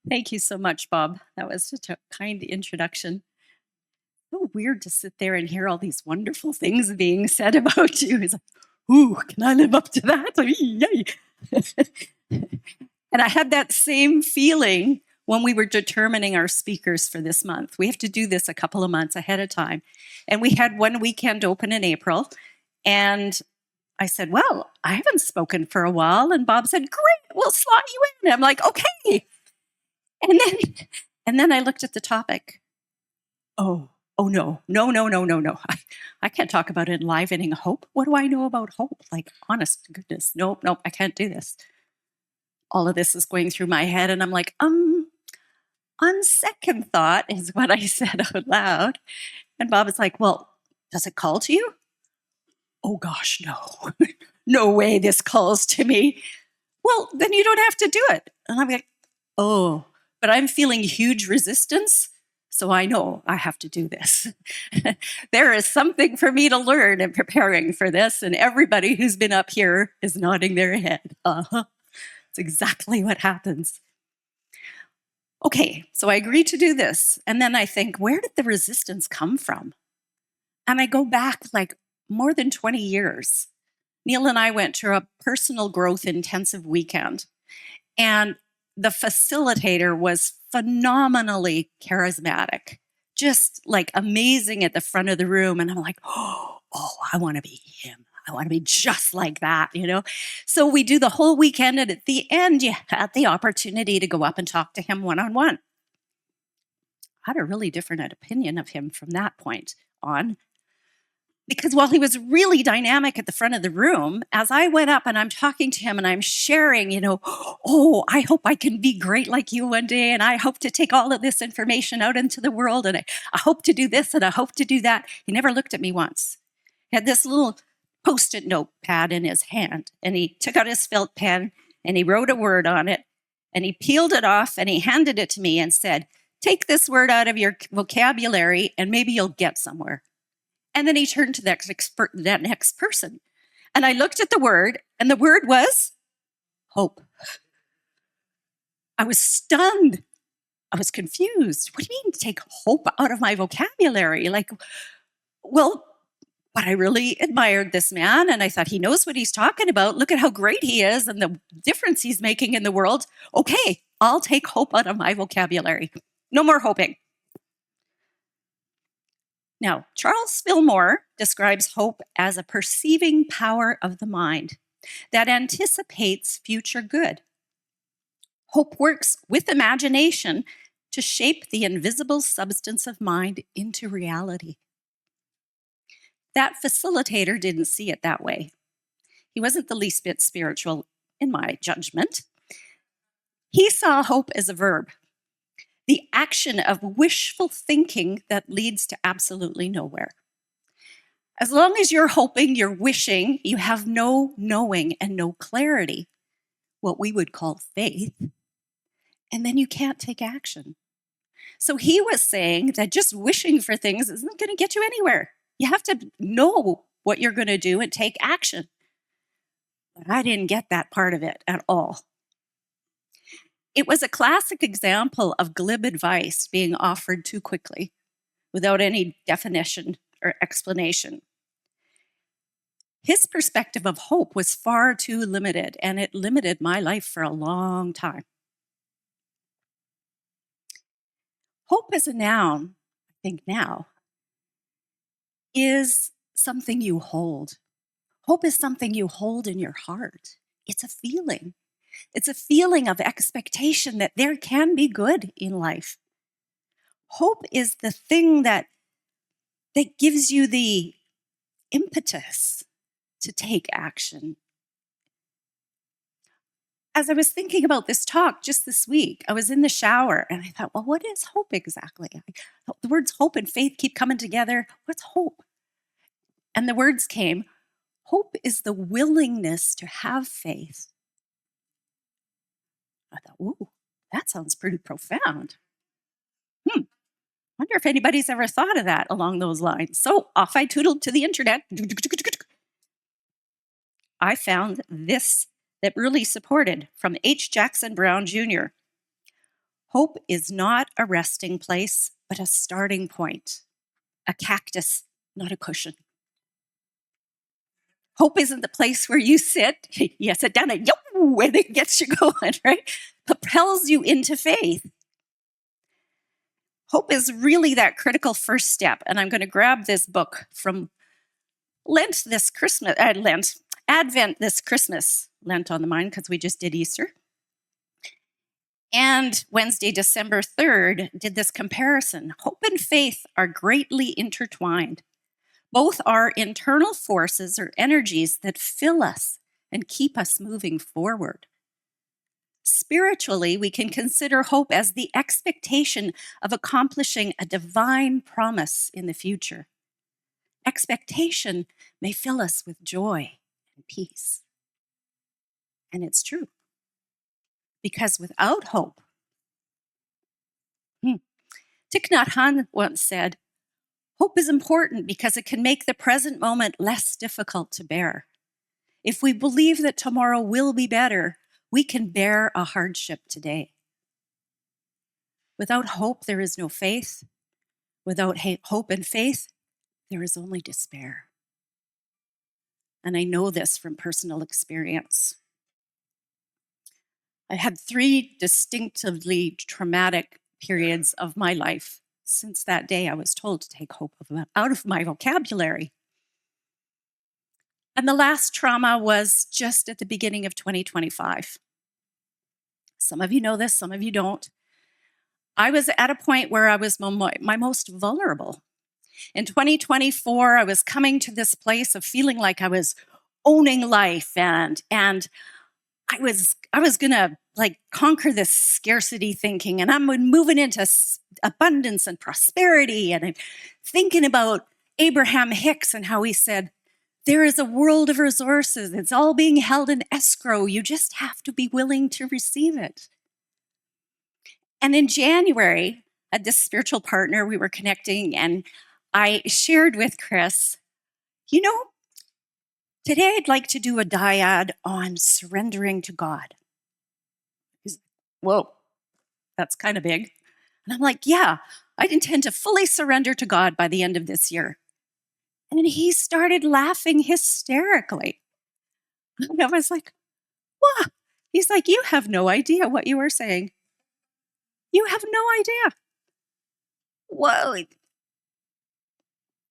Thank you so much, Bob. That was such a kind introduction. So weird to sit there and hear all these wonderful things being said about you. It's like, ooh, can I live up to that? Yay. And I had that same feeling when we were determining our speakers for this month. We have to do this a couple of months ahead of time. And we had one weekend open in April. And I said, well, I haven't spoken for a while. And Bob said, great, we'll slot you in. I'm like, okay. And then I looked at the topic. Oh no. I can't talk about enlivening hope. What do I know about hope? Like, honest to goodness, nope, I can't do this. All of this is going through my head, and I'm like, on second thought is what I said out loud. And Bob is like, well, does it call to you? Oh gosh, no. No way this calls to me. Well, then you don't have to do it. And I'm like, oh, but I'm feeling huge resistance. So I know I have to do this. There is something for me to learn in preparing for this. And everybody who's been up here is nodding their head. It's exactly what happens. Okay, so I agree to do this. And then I think, where did the resistance come from? And I go back like more than 20 years. Neil and I went to a personal growth intensive weekend. And the facilitator was phenomenally charismatic, just like amazing at the front of the room. And I'm like, oh, I want to be him. I want to be just like that, So we do the whole weekend. And at the end, you had the opportunity to go up and talk to him one-on-one. I had a really different opinion of him from that point on. Because while he was really dynamic at the front of the room, as I went up and I'm talking to him and I'm sharing, oh, I hope I can be great like you one day. And I hope to take all of this information out into the world. And I hope to do this and I hope to do that. He never looked at me once. He had this little Post-it notepad in his hand. And he took out his felt pen and he wrote a word on it. And he peeled it off and he handed it to me and said, take this word out of your vocabulary and maybe you'll get somewhere. And then he turned to that next person. And I looked at the word, and the word was hope. I was stunned. I was confused. What do you mean take hope out of my vocabulary? But I really admired this man, and I thought he knows what he's talking about. Look at how great he is and the difference he's making in the world. Okay, I'll take hope out of my vocabulary. No more hoping. Now, Charles Fillmore describes hope as a perceiving power of the mind that anticipates future good. Hope works with imagination to shape the invisible substance of mind into reality. That facilitator didn't see it that way. He wasn't the least bit spiritual, in my judgment. He saw hope as a verb. The action of wishful thinking that leads to absolutely nowhere. As long as you're hoping, you're wishing, you have no knowing and no clarity, what we would call faith, and then you can't take action. So he was saying that just wishing for things isn't going to get you anywhere. You have to know what you're going to do and take action. But I didn't get that part of it at all. It was a classic example of glib advice being offered too quickly without any definition or explanation. His perspective of hope was far too limited, and it limited my life for a long time. Hope as a noun, I think now, is something you hold. Hope is something you hold in your heart. It's a feeling. It's a feeling of expectation that there can be good in life. Hope is the thing that gives you the impetus to take action. As I was thinking about this talk just this week, I was in the shower and I thought, well, what is hope exactly? The words hope and faith keep coming together. What's hope? And the words came, hope is the willingness to have faith. I thought, ooh, that sounds pretty profound. Wonder if anybody's ever thought of that along those lines. So off I tootled to the internet. I found this that really supported from H. Jackson Brown Jr. Hope is not a resting place, but a starting point. A cactus, not a cushion. Hope isn't the place where you sit, you sit down and and it gets you going, right? Propels you into faith. Hope is really that critical first step. And I'm going to grab this book from Advent this Christmas. Lent on the mind because we just did Easter. And Wednesday, December 3rd, did this comparison. Hope and faith are greatly intertwined. Both are internal forces or energies that fill us and keep us moving forward. Spiritually, we can consider hope as the expectation of accomplishing a divine promise in the future. Expectation may fill us with joy and peace. And it's true. Because without hope, Thich Nhat Hanh once said, hope is important because it can make the present moment less difficult to bear. If we believe that tomorrow will be better, we can bear a hardship today. Without hope, there is no faith. Without hope and faith, there is only despair. And I know this from personal experience. I had 3 distinctively traumatic periods of my life since that day I was told to take hope out of my vocabulary. And the last trauma was just at the beginning of 2025. Some of you know this, some of you don't. I was at a point where I was my most vulnerable. In 2024, I was coming to this place of feeling like I was owning life and I was gonna conquer this scarcity thinking, and I'm moving into abundance and prosperity. And I'm thinking about Abraham Hicks and how he said, there is a world of resources. It's all being held in escrow. You just have to be willing to receive it. And in January, at this spiritual partner, we were connecting, and I shared with Chris, today I'd like to do a dyad on surrendering to God. He's like, whoa, that's kind of big. And I'm like, yeah, I intend to fully surrender to God by the end of this year. And then he started laughing hysterically. And I was like, what? He's like, you have no idea what you are saying. You have no idea. Well,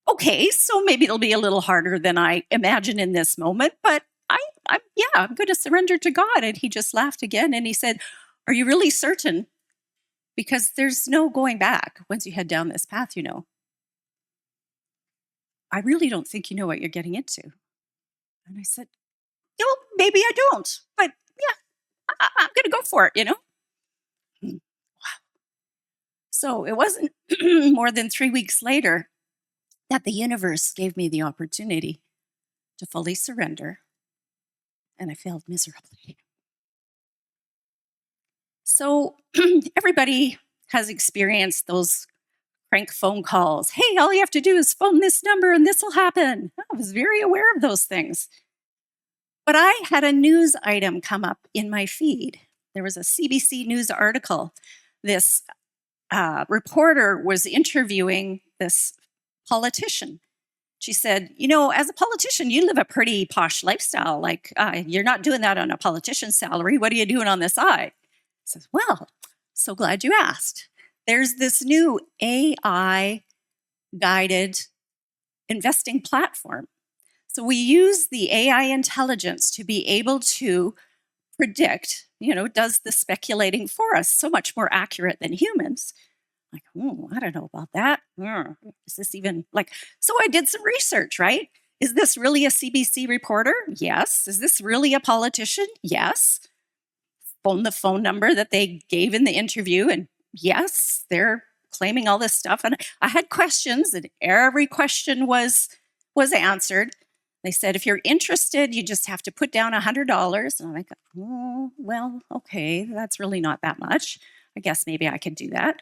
okay, so maybe it'll be a little harder than I imagine in this moment, but I'm going to surrender to God. And he just laughed again and he said, are you really certain? Because there's no going back once you head down this path, I really don't think you know what you're getting into. And I said, maybe I don't, but yeah, I'm going to go for it, Wow. So it wasn't more than 3 weeks later that the universe gave me the opportunity to fully surrender, and I failed miserably. So everybody has experienced those crank phone calls. Hey, all you have to do is phone this number and this will happen. I was very aware of those things. But I had a news item come up in my feed. There was a CBC News article. This reporter was interviewing this politician. She said, as a politician, you live a pretty posh lifestyle. You're not doing that on a politician's salary. What are you doing on the side? I says, well, so glad you asked. There's this new AI guided investing platform. So we use the AI intelligence to be able to predict, does the speculating for us so much more accurate than humans. I don't know about that. Is this even so I did some research, right? Is this really a CBC reporter? Yes. Is this really a politician? Yes. Phone the phone number that they gave in the interview, and yes, they're claiming all this stuff. And I had questions, and every question was answered. They said, if you're interested, you just have to put down $100. And I'm like, oh, well, okay, that's really not that much. I guess maybe I could do that.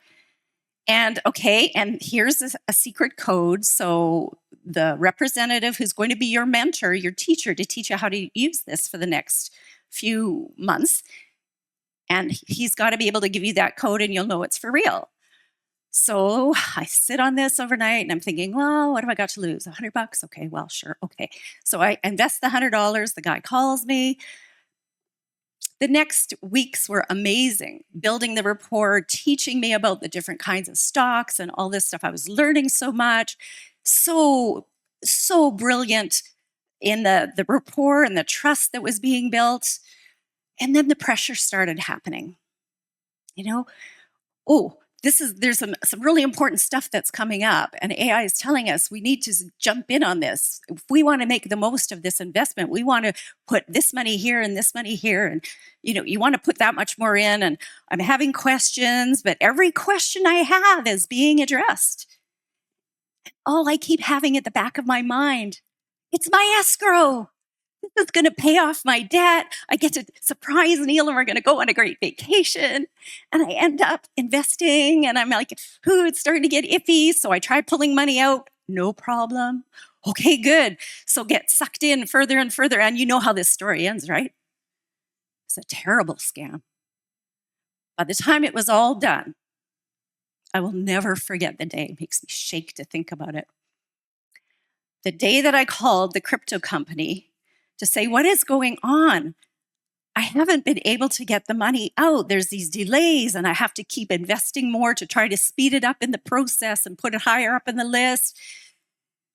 And okay, and here's a secret code. So the representative who's going to be your mentor, your teacher, to teach you how to use this for the next few months. And he's got to be able to give you that code and you'll know it's for real. So I sit on this overnight and I'm thinking, well, what have I got to lose? $100? Okay, well, sure. Okay. So I invest the $100. The guy calls me. The next weeks were amazing, building the rapport, teaching me about the different kinds of stocks and all this stuff. I was learning so much, so brilliant in the rapport and the trust that was being built. And then the pressure started happening. There's some really important stuff that's coming up, and AI is telling us we need to jump in on this. If we want to make the most of this investment, we want to put this money here and this money here, and you want to put that much more in. And I'm having questions, but every question I have is being addressed. All I keep having at the back of my mind, it's my escrow. This is going to pay off my debt. I get to surprise Neil and we're going to go on a great vacation. And I end up investing and I'm like, it's starting to get iffy. So I try pulling money out. No problem. Okay, good. So get sucked in further and further. And you know how this story ends, right? It's a terrible scam. By the time it was all done, I will never forget the day. It makes me shake to think about it. The day that I called the crypto company to say, what is going on? I haven't been able to get the money out. There's these delays and I have to keep investing more to try to speed it up in the process and put it higher up in the list.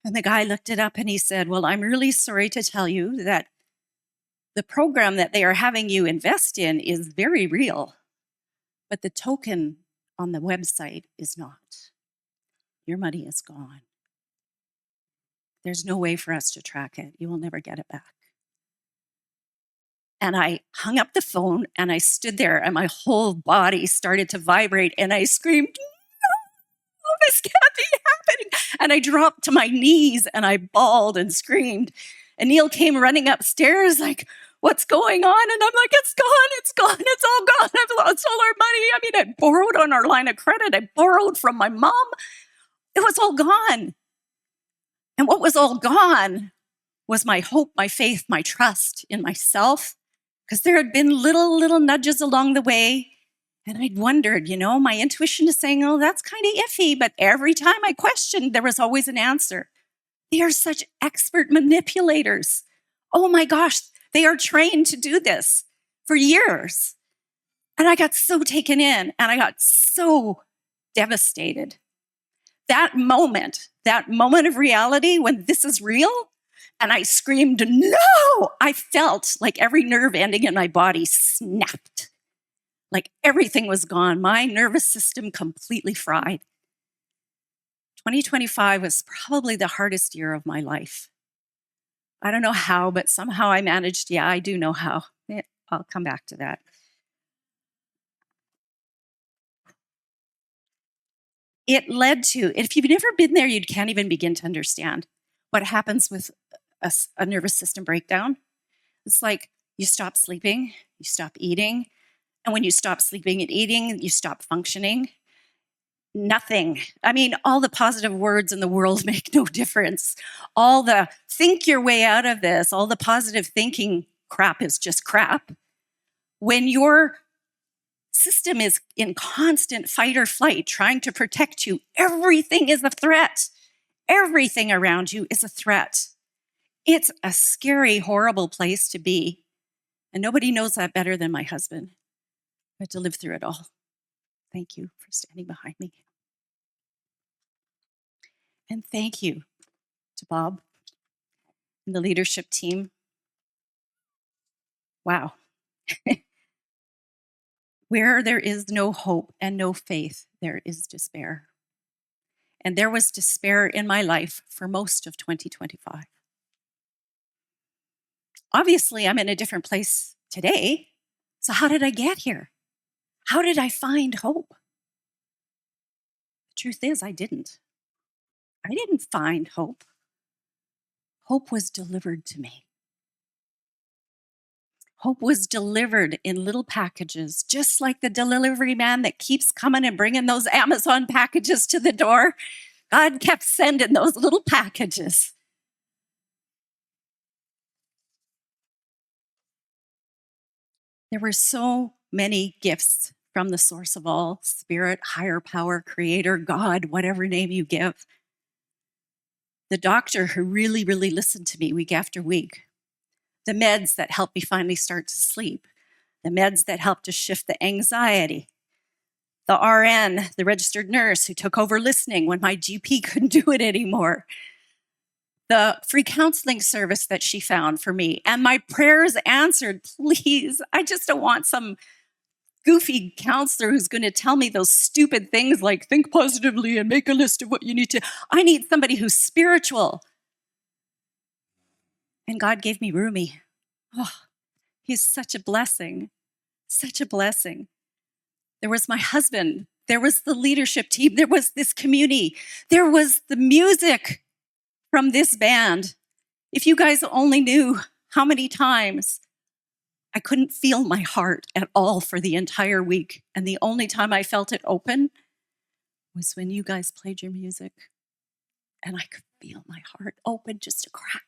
And the guy looked it up and he said, well, I'm really sorry to tell you that the program that they are having you invest in is very real, but the token on the website is not. Your money is gone. There's no way for us to track it. You will never get it back. And I hung up the phone and I stood there and my whole body started to vibrate and I screamed, no, this can't be happening. And I dropped to my knees and I bawled and screamed. And Neil came running upstairs like, what's going on? And I'm like, it's gone, it's all gone. I've lost all our money. I mean, I borrowed on our line of credit. I borrowed from my mom. It was all gone. And what was all gone was my hope, my faith, my trust in myself. Because there had been little nudges along the way. And I'd wondered, my intuition is saying, oh, that's kind of iffy. But every time I questioned, there was always an answer. They are such expert manipulators. Oh my gosh, they are trained to do this for years. And I got so taken in and I got so devastated. That moment of reality when this is real, and I screamed, no! I felt like every nerve ending in my body snapped. Like everything was gone. My nervous system completely fried. 2025 was probably the hardest year of my life. I don't know how, but somehow I managed. Yeah, I do know how. I'll come back to that. It led to, if you've never been there, you can't even begin to understand what happens with a nervous system breakdown. It's like you stop sleeping, you stop eating. And when you stop sleeping and eating, you stop functioning. Nothing. I mean, all the positive words in the world make no difference. All the think your way out of this, all the positive thinking crap is just crap. When your system is in constant fight or flight, trying to protect you, everything is a threat. Everything around you is a threat. It's a scary, horrible place to be. And nobody knows that better than my husband. I had to live through it all. Thank you for standing behind me. And thank you to Bob and the leadership team. Wow. Where there is no hope and no faith, there is despair. And there was despair in my life for most of 2025. Obviously, I'm in a different place today. So how did I get here? How did I find hope? The truth is, I didn't. I didn't find hope. Hope was delivered to me. Hope was delivered in little packages, just like the delivery man that keeps coming and bringing those Amazon packages to the door. God kept sending those little packages. There were so many gifts from the source of all, spirit, higher power, creator, God, whatever name you give. The doctor who really, really listened to me week after week. The meds that helped me finally start to sleep. The meds that helped to shift the anxiety. The RN, the registered nurse who took over listening when my GP couldn't do it anymore. The free counseling service that she found for me, and my prayers answered. Please, I just don't want some goofy counselor who's going to tell me those stupid things like think positively and make a list of what you need to. I need somebody who's spiritual. And God gave me Rumi. Oh, he's such a blessing, such a blessing. There was my husband. There was the leadership team. There was this community. There was the music from this band. If you guys only knew how many times I couldn't feel my heart at all for the entire week. And the only time I felt it open was when you guys played your music. And I could feel my heart open just a crack.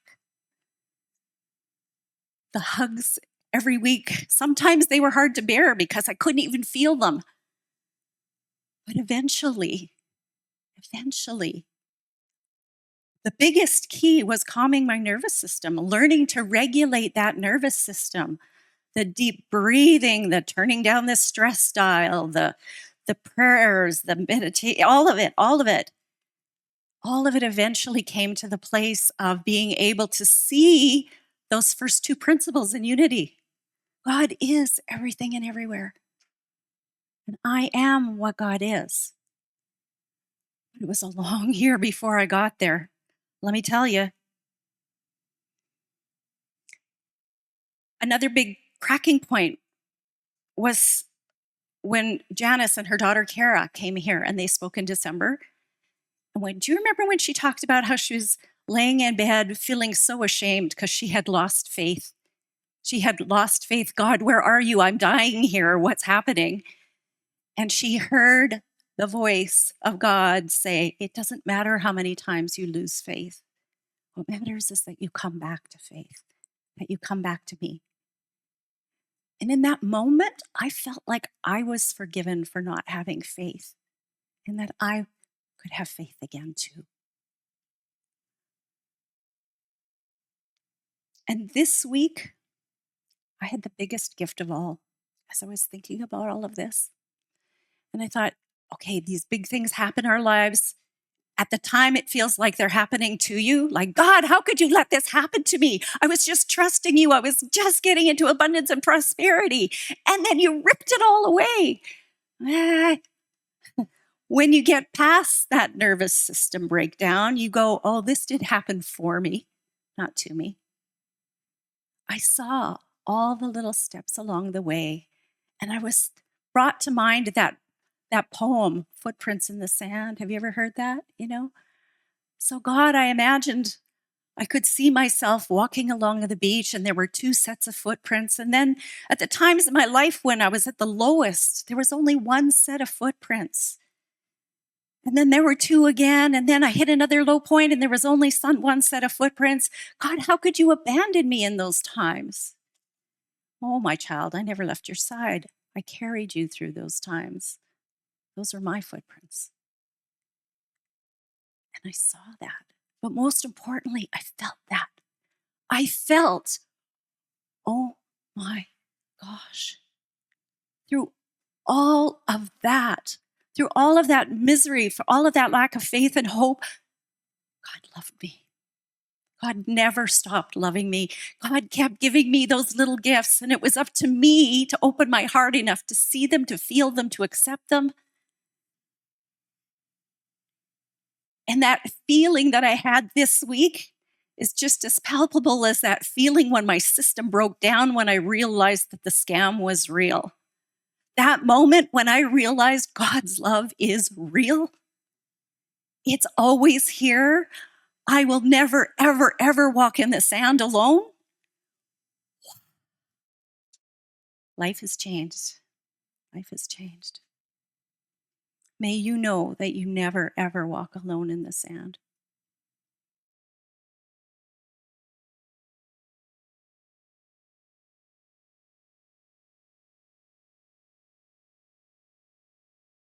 The hugs every week, sometimes they were hard to bear because I couldn't even feel them. But eventually, the biggest key was calming my nervous system, learning to regulate that nervous system, the deep breathing, the turning down the stress dial, the prayers, the meditation, all of it eventually came to the place of being able to see those first two principles in unity. God is everything and everywhere. And I am what God is. But it was a long year before I got there. Let me tell you. Another big cracking point was when Janice and her daughter Kara came here and they spoke in December. And do you remember when she talked about how she was laying in bed feeling so ashamed because she had lost faith? She had lost faith. God, where are you? I'm dying here. What's happening? And she heard the voice of God say, it doesn't matter how many times you lose faith. What matters is that you come back to faith, that you come back to me. And in that moment, I felt like I was forgiven for not having faith and that I could have faith again too. And this week, I had the biggest gift of all as I was thinking about all of this. And I thought, okay, these big things happen in our lives. At the time, it feels like they're happening to you. Like, God, how could you let this happen to me? I was just trusting you. I was just getting into abundance and prosperity. And then you ripped it all away. When you get past that nervous system breakdown, you go, oh, this did happen for me, not to me. I saw all the little steps along the way. And I was brought to mind that poem, Footprints in the Sand. Have you ever heard that? So God, I imagined I could see myself walking along the beach and there were two sets of footprints. And then at the times in my life when I was at the lowest, there was only one set of footprints. And then there were two again. And then I hit another low point and there was only one set of footprints. God, how could you abandon me in those times? Oh, my child, I never left your side. I carried you through those times. Those are my footprints. And I saw that. But most importantly, I felt that. I felt, oh my gosh, through all of that misery, for all of that lack of faith and hope, God loved me. God never stopped loving me. God kept giving me those little gifts, and it was up to me to open my heart enough to see them, to feel them, to accept them. And that feeling that I had this week is just as palpable as that feeling when my system broke down when I realized that the scam was real. That moment when I realized God's love is real. It's always here. I will never, ever, ever walk in the sand alone. Life has changed. Life has changed. May you know that you never, ever walk alone in the sand.